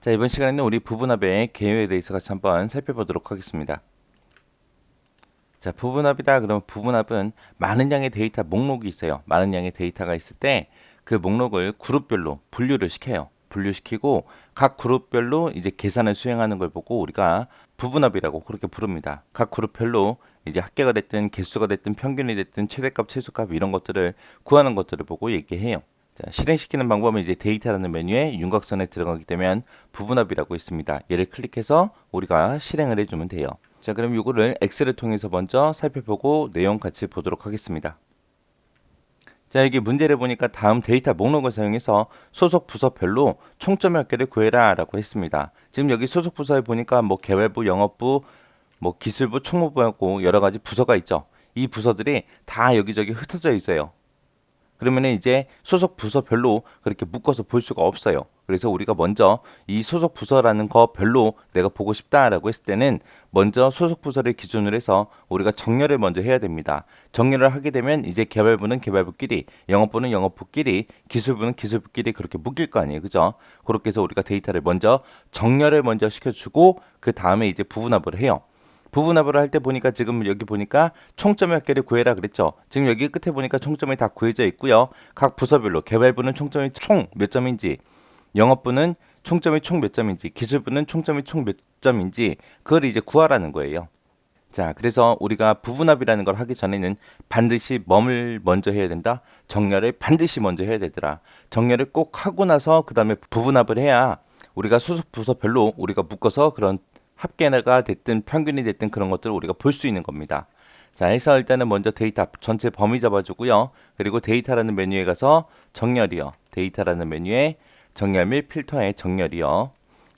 자, 이번 시간에는 우리 부분합의 개요에 대해서 같이 한번 살펴보도록 하겠습니다. 자, 부분합이다. 그러면 부분합은 많은 양의 데이터 목록이 있어요. 많은 양의 데이터가 있을 때 그 목록을 그룹별로 분류를 시켜요. 분류시키고 각 그룹별로 이제 계산을 수행하는 걸 보고 우리가 부분합이라고 그렇게 부릅니다. 각 그룹별로 이제 합계가 됐든 개수가 됐든 평균이 됐든 최대값, 최소값 이런 것들을 구하는 것들을 보고 얘기해요. 자, 실행시키는 방법은 이제 데이터라는 메뉴에 윤곽선에 들어가게 되면 부분합이라고 있습니다. 얘를 클릭해서 우리가 실행을 해주면 돼요. 자, 그럼 이거를 엑셀을 통해서 먼저 살펴보고 내용 같이 보도록 하겠습니다. 자, 여기 문제를 보니까 다음 데이터 목록을 사용해서 소속 부서별로 총점 몇 개를 구해라 라고 했습니다. 지금 여기 소속 부서에 보니까 뭐 개발부, 영업부, 뭐 기술부, 총무부하고 여러 가지 부서가 있죠. 이 부서들이 다 여기저기 흩어져 있어요. 그러면 이제 소속 부서별로 그렇게 묶어서 볼 수가 없어요. 그래서 우리가 먼저 이 소속 부서라는 거 별로 내가 보고 싶다라고 했을 때는 먼저 소속 부서를 기준으로 해서 우리가 정렬을 먼저 해야 됩니다. 정렬을 하게 되면 이제 개발부는 개발부끼리, 영업부는 영업부끼리, 기술부는 기술부끼리 그렇게 묶일 거 아니에요. 그죠? 그렇게 해서 우리가 데이터를 먼저 정렬을 먼저 시켜주고 그 다음에 이제 부분합을 해요. 부분합을 할 때 보니까 지금 여기 보니까 총점 몇 개를 구해라 그랬죠. 지금 여기 끝에 보니까 총점이 다 구해져 있고요. 각 부서별로 개발부는 총점이 총 몇 점인지, 영업부는 총점이 총 몇 점인지, 기술부는 총점이 총 몇 점인지 그걸 이제 구하라는 거예요. 자, 그래서 우리가 부분합이라는 걸 하기 전에는 반드시 뭐를 먼저 해야 된다? 정렬을 반드시 먼저 해야 되더라. 정렬을 꼭 하고 나서 그 다음에 부분합을 해야 우리가 소속 부서별로 우리가 묶어서 그런 합계가 됐든 평균이 됐든 그런 것들을 우리가 볼 수 있는 겁니다. 자, 해서 일단은 먼저 데이터 전체 범위 잡아주고요. 그리고 데이터라는 메뉴에 가서 정렬이요. 데이터라는 메뉴에 정렬 및 필터의 정렬이요.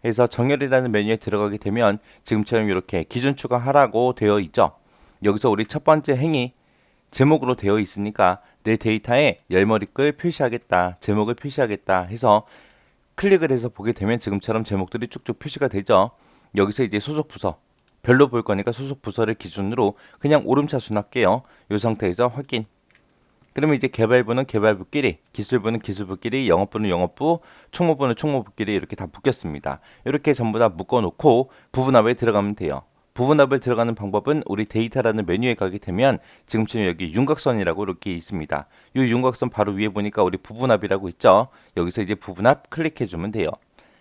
해서 정렬이라는 메뉴에 들어가게 되면 지금처럼 이렇게 기준 추가하라고 되어 있죠. 여기서 우리 첫 번째 행위 제목으로 되어 있으니까 내 데이터에 열머리글 표시하겠다, 제목을 표시하겠다 해서 클릭을 해서 보게 되면 지금처럼 제목들이 쭉쭉 표시가 되죠. 여기서 이제 소속 부서 별로 볼 거니까 소속 부서를 기준으로 그냥 오름차순 할게요. 이 상태에서 확인. 그러면 이제 개발부는 개발부끼리, 기술부는 기술부끼리, 영업부는 영업부, 총무부는 총무부끼리 이렇게 다 묶였습니다. 이렇게 전부 다 묶어놓고 부분합에 들어가면 돼요. 부분합을 들어가는 방법은 우리 데이터라는 메뉴에 가게 되면 지금처럼 여기 윤곽선이라고 이렇게 있습니다. 이 윤곽선 바로 위에 보니까 우리 부분합이라고 있죠. 여기서 이제 부분합 클릭해주면 돼요.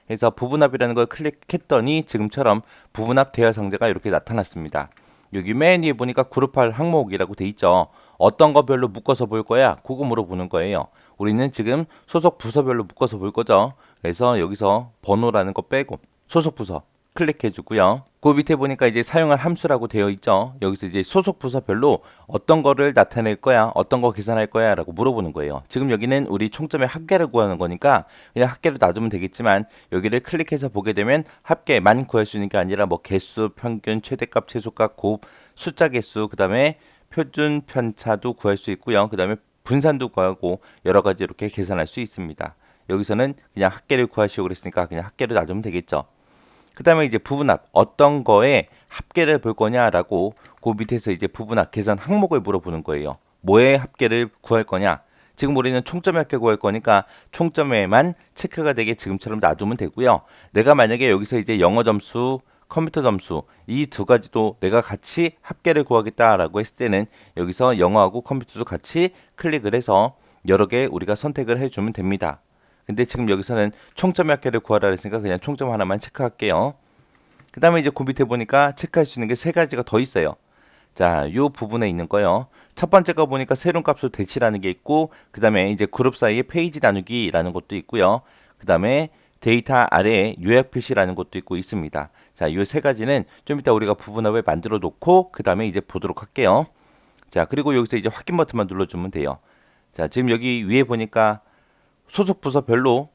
그래서 부분합이라는 걸 클릭했더니 지금처럼 부분합 대여 상자가 이렇게 나타났습니다. 여기 맨 위에 보니까 그룹할 항목이라고 돼 있죠. 어떤 거 별로 묶어서 볼 거야? 그거 물어보는 거예요. 우리는 지금 소속 부서별로 묶어서 볼 거죠. 그래서 여기서 번호라는 거 빼고 소속 부서 클릭해 주고요. 그 밑에 보니까 이제 사용할 함수라고 되어 있죠. 여기서 이제 소속 부서별로 어떤 거를 나타낼 거야, 어떤 거 계산할 거야 라고 물어보는 거예요. 지금 여기는 우리 총점의 합계를 구하는 거니까 그냥 합계로 놔두면 되겠지만 여기를 클릭해서 보게 되면 합계만 구할 수 있는 게 아니라 뭐 개수, 평균, 최대값, 최소값, 곱, 숫자 개수, 그 다음에 표준 편차도 구할 수 있고요. 그 다음에 분산도 구하고 여러 가지 이렇게 계산할 수 있습니다. 여기서는 그냥 합계를 구하시고 그랬으니까 그냥 합계로 놔두면 되겠죠. 그 다음에 이제 부분합 어떤 거에 합계를 볼 거냐라고 그 밑에서 이제 부분합 계산 항목을 물어보는 거예요. 뭐에 합계를 구할 거냐? 지금 우리는 총점에 합계 구할 거니까 총점에만 체크가 되게 지금처럼 놔두면 되고요. 내가 만약에 여기서 이제 영어 점수, 컴퓨터 점수 이 두 가지도 내가 같이 합계를 구하겠다라고 했을 때는 여기서 영어하고 컴퓨터도 같이 클릭을 해서 여러 개 우리가 선택을 해주면 됩니다. 근데 지금 여기서는 총점 몇 개를 구하라 했으니까 그냥 총점 하나만 체크할게요. 그 다음에 이제 그 밑에 보니까 체크할 수 있는 게 세 가지가 더 있어요. 자, 요 부분에 있는 거요. 첫 번째 거 보니까 새로운 값으로 대치라는 게 있고, 그 다음에 이제 그룹 사이에 페이지 나누기라는 것도 있고요. 그 다음에 데이터 아래에 요약 표시라는 것도 있고 있습니다. 자, 요 세 가지는 좀 이따 우리가 부분합을 만들어 놓고, 그 다음에 이제 보도록 할게요. 자, 그리고 여기서 이제 확인 버튼만 눌러주면 돼요. 자, 지금 여기 위에 보니까 소속 부서별로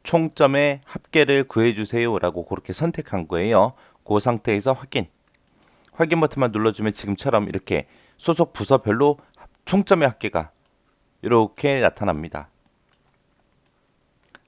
총점의 합계를 구해주세요 라고 그렇게 선택한 거예요. 그 상태에서 확인 버튼만 눌러주면 지금처럼 이렇게 소속 부서별로 총점의 합계가 이렇게 나타납니다.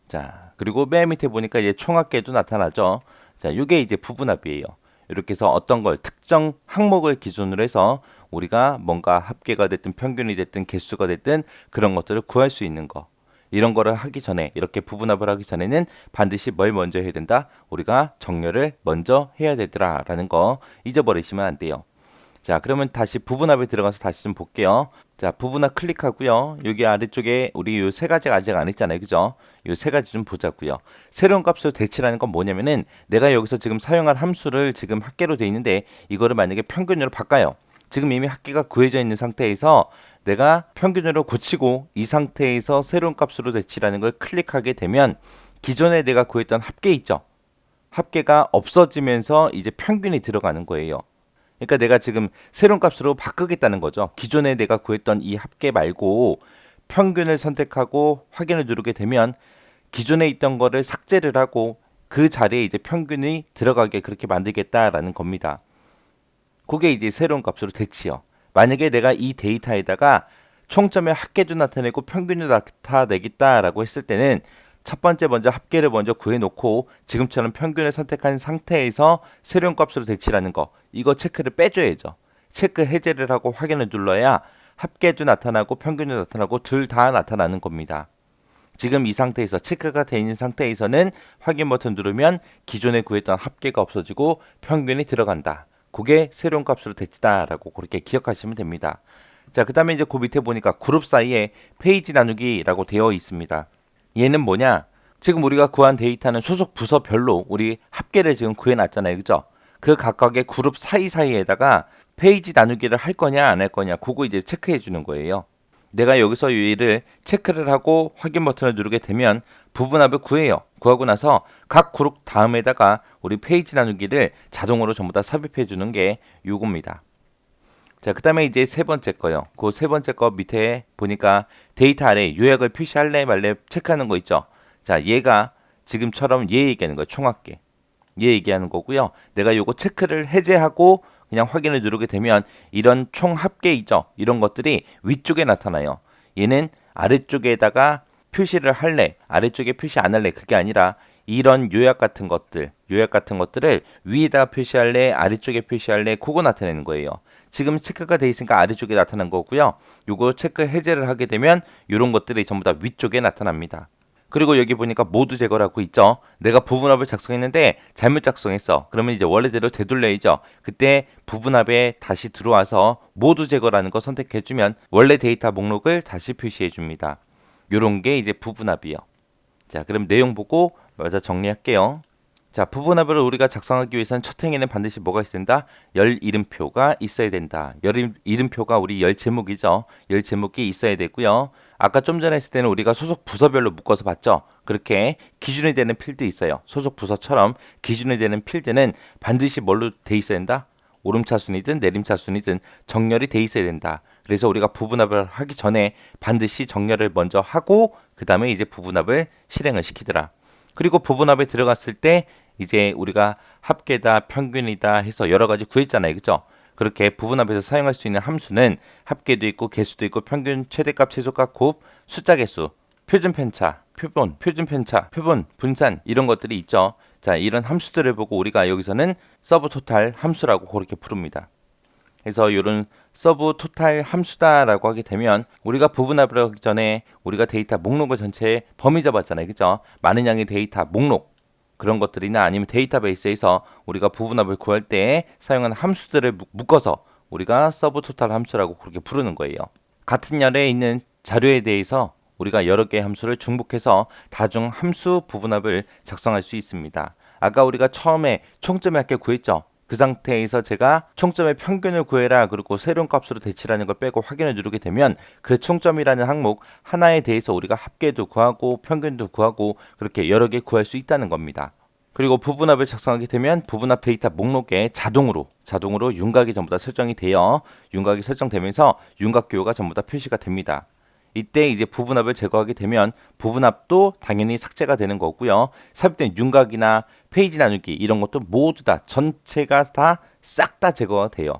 자, 그리고 맨 밑에 보니까 이제 총합계도 나타나죠. 자, 이게 이제 부분합이에요. 이렇게 해서 어떤 걸 특정 항목을 기준으로 해서 우리가 뭔가 합계가 됐든 평균이 됐든 개수가 됐든 그런 것들을 구할 수 있는 거. 이런 거를 하기 전에, 이렇게 부분합을 하기 전에는 반드시 뭘 먼저 해야 된다? 우리가 정렬을 먼저 해야 되더라 라는 거 잊어버리시면 안 돼요. 자, 그러면 다시 부분합에 들어가서 다시 좀 볼게요. 자, 부분합 클릭하고요. 여기 아래쪽에 우리 요 세 가지가 아직 안 했잖아요. 그죠? 요 세 가지 좀 보자고요. 새로운 값으로 대치라는 건 뭐냐면은 내가 여기서 지금 사용할 함수를 지금 합계로 돼 있는데 이거를 만약에 평균으로 바꿔요. 지금 이미 합계가 구해져 있는 상태에서 내가 평균으로 고치고 이 상태에서 새로운 값으로 대치라는 걸 클릭하게 되면 기존에 내가 구했던 합계 있죠? 합계가 없어지면서 이제 평균이 들어가는 거예요. 그러니까 내가 지금 새로운 값으로 바꾸겠다는 거죠. 기존에 내가 구했던 이 합계 말고 평균을 선택하고 확인을 누르게 되면 기존에 있던 거를 삭제를 하고 그 자리에 이제 평균이 들어가게 그렇게 만들겠다라는 겁니다. 그게 이제 새로운 값으로 대치요. 만약에 내가 이 데이터에다가 총점의 합계도 나타내고 평균도 나타내겠다라고 했을 때는 첫 번째 먼저 합계를 먼저 구해놓고 지금처럼 평균을 선택한 상태에서 새로운 값으로 대치라는 거 이거 체크를 빼줘야죠. 체크 해제를 하고 확인을 눌러야 합계도 나타나고 평균도 나타나고 둘 다 나타나는 겁니다. 지금 이 상태에서 체크가 되어 있는 상태에서는 확인 버튼 누르면 기존에 구했던 합계가 없어지고 평균이 들어간다. 그게 새로운 값으로 대치다라고 그렇게 기억하시면 됩니다. 자, 그 다음에 이제 그 밑에 보니까 그룹 사이에 페이지 나누기라고 되어 있습니다. 얘는 뭐냐? 지금 우리가 구한 데이터는 소속 부서별로 우리 합계를 지금 구해놨잖아요. 그죠? 그 각각의 그룹 사이사이에다가 페이지 나누기를 할 거냐 안 할 거냐 그거 이제 체크해 주는 거예요. 내가 여기서 얘를 체크를 하고 확인 버튼을 누르게 되면 부분합을 구해요. 구하고 나서 각 그룹 다음에다가 우리 페이지 나누기를 자동으로 전부 다 삽입해 주는 게 요겁니다. 자, 그 다음에 이제 세 번째 거요. 그 세 번째 거 밑에 보니까 데이터 아래 요약을 표시할래 말래 체크하는 거 있죠. 자, 얘가 지금처럼 얘 얘기하는 거예요. 총합계. 얘 얘기하는 거고요. 내가 요거 체크를 해제하고 그냥 확인을 누르게 되면 이런 총합계 있죠. 이런 것들이 위쪽에 나타나요. 얘는 아래쪽에다가 표시를 할래, 아래쪽에 표시 안 할래 그게 아니라 이런 요약 같은 것들을 위에다가 표시할래, 아래쪽에 표시할래 그거 나타내는 거예요. 지금 체크가 돼 있으니까 아래쪽에 나타난 거고요. 요거 체크 해제를 하게 되면 이런 것들이 전부 다 위쪽에 나타납니다. 그리고 여기 보니까 모두 제거라고 있죠. 내가 부분합을 작성했는데 잘못 작성했어. 그러면 이제 원래대로 되돌려야죠. 그때 부분합에 다시 들어와서 모두 제거라는 거 선택해주면 원래 데이터 목록을 다시 표시해줍니다. 요런 게 이제 부분합이요. 자, 그럼 내용 보고 먼저 정리할게요. 자, 부분합을 우리가 작성하기 위해서는 첫 행에는 반드시 뭐가 있어야 된다? 열 이름표가 있어야 된다. 열 이름표가 우리 열 제목이죠. 열 제목이 있어야 되고요. 아까 좀 전에 했을 때는 우리가 소속 부서별로 묶어서 봤죠. 그렇게 기준이 되는 필드 있어요. 소속 부서처럼 기준이 되는 필드는 반드시 뭘로 돼 있어야 된다? 오름차순이든 내림차순이든 정렬이 돼 있어야 된다. 그래서 우리가 부분합을 하기 전에 반드시 정렬을 먼저 하고 그 다음에 이제 부분합을 실행을 시키더라. 그리고 부분합에 들어갔을 때 이제 우리가 합계다, 평균이다 해서 여러 가지 구했잖아요. 그죠? 그렇게 부분합에서 사용할 수 있는 함수는 합계도 있고 개수도 있고 평균, 최대값, 최소값, 곱, 숫자 개수, 표준 편차, 표본, 표준 편차, 표본, 분산 이런 것들이 있죠. 자, 이런 함수들을 보고 우리가 여기서는 서브 토탈 함수라고 그렇게 부릅니다. 그래서 이런 서브 토탈 함수다라고 하게 되면 우리가 부분합을 하기 전에 우리가 데이터 목록을 전체에 범위 잡았잖아요. 그죠? 많은 양의 데이터 목록 그런 것들이나 아니면 데이터베이스에서 우리가 부분합을 구할 때 사용하는 함수들을 묶어서 우리가 서브 토탈 함수라고 그렇게 부르는 거예요. 같은 열에 있는 자료에 대해서 우리가 여러 개의 함수를 중복해서 다중 함수 부분합을 작성할 수 있습니다. 아까 우리가 처음에 총점의 합계 구했죠. 그 상태에서 제가 총점의 평균을 구해라 그리고 새로운 값으로 대치라는 걸 빼고 확인을 누르게 되면 그 총점이라는 항목 하나에 대해서 우리가 합계도 구하고 평균도 구하고 그렇게 여러 개 구할 수 있다는 겁니다. 그리고 부분합을 작성하게 되면 부분합 데이터 목록에 자동으로 윤곽이 전부 다 설정이 되어 윤곽이 설정되면서 윤곽 기호가 전부 다 표시가 됩니다. 이때 이제 부분합을 제거하게 되면 부분합도 당연히 삭제가 되는 거고요. 삽입된 윤곽이나 페이지 나누기 이런 것도 모두 다 전체가 다 싹 다 제거가 돼요.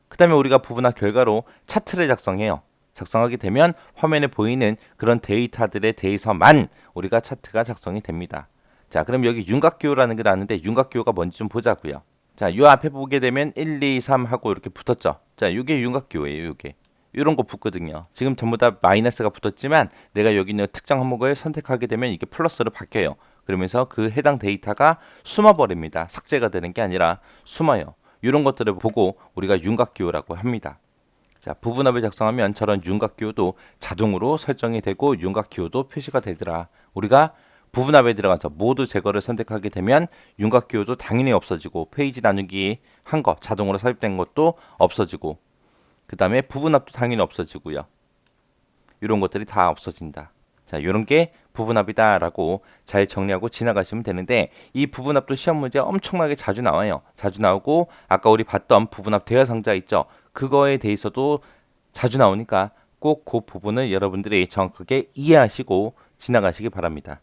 그 다음에 우리가 부분합 결과로 차트를 작성해요. 작성하게 되면 화면에 보이는 그런 데이터들에 대해서만 우리가 차트가 작성이 됩니다. 자, 그럼 여기 윤곽기호라는 게 나왔는데 윤곽기호가 뭔지 좀 보자고요. 자, 요 앞에 보게 되면 1, 2, 3 하고 이렇게 붙었죠. 자, 요게 윤곽기호예요. 요게. 이런 거 붙거든요. 지금 전부 다 마이너스가 붙었지만 내가 여기 있는 특정 항목을 선택하게 되면 이게 플러스로 바뀌어요. 그러면서 그 해당 데이터가 숨어버립니다. 삭제가 되는 게 아니라 숨어요. 이런 것들을 보고 우리가 윤곽기호라고 합니다. 자, 부분합을 작성하면 저런 윤곽기호도 자동으로 설정이 되고 윤곽기호도 표시가 되더라. 우리가 부분합에 들어가서 모두 제거를 선택하게 되면 윤곽기호도 당연히 없어지고 페이지 나누기 한 거 자동으로 삽입된 것도 없어지고 그 다음에 부분합도 당연히 없어지고요. 이런 것들이 다 없어진다. 자, 이런 게 부분합이다라고 잘 정리하고 지나가시면 되는데 이 부분합도 시험 문제 엄청나게 자주 나와요. 자주 나오고 아까 우리 봤던 부분합 대화 상자 있죠. 그거에 대해서도 자주 나오니까 꼭 그 부분을 여러분들이 정확하게 이해하시고 지나가시기 바랍니다.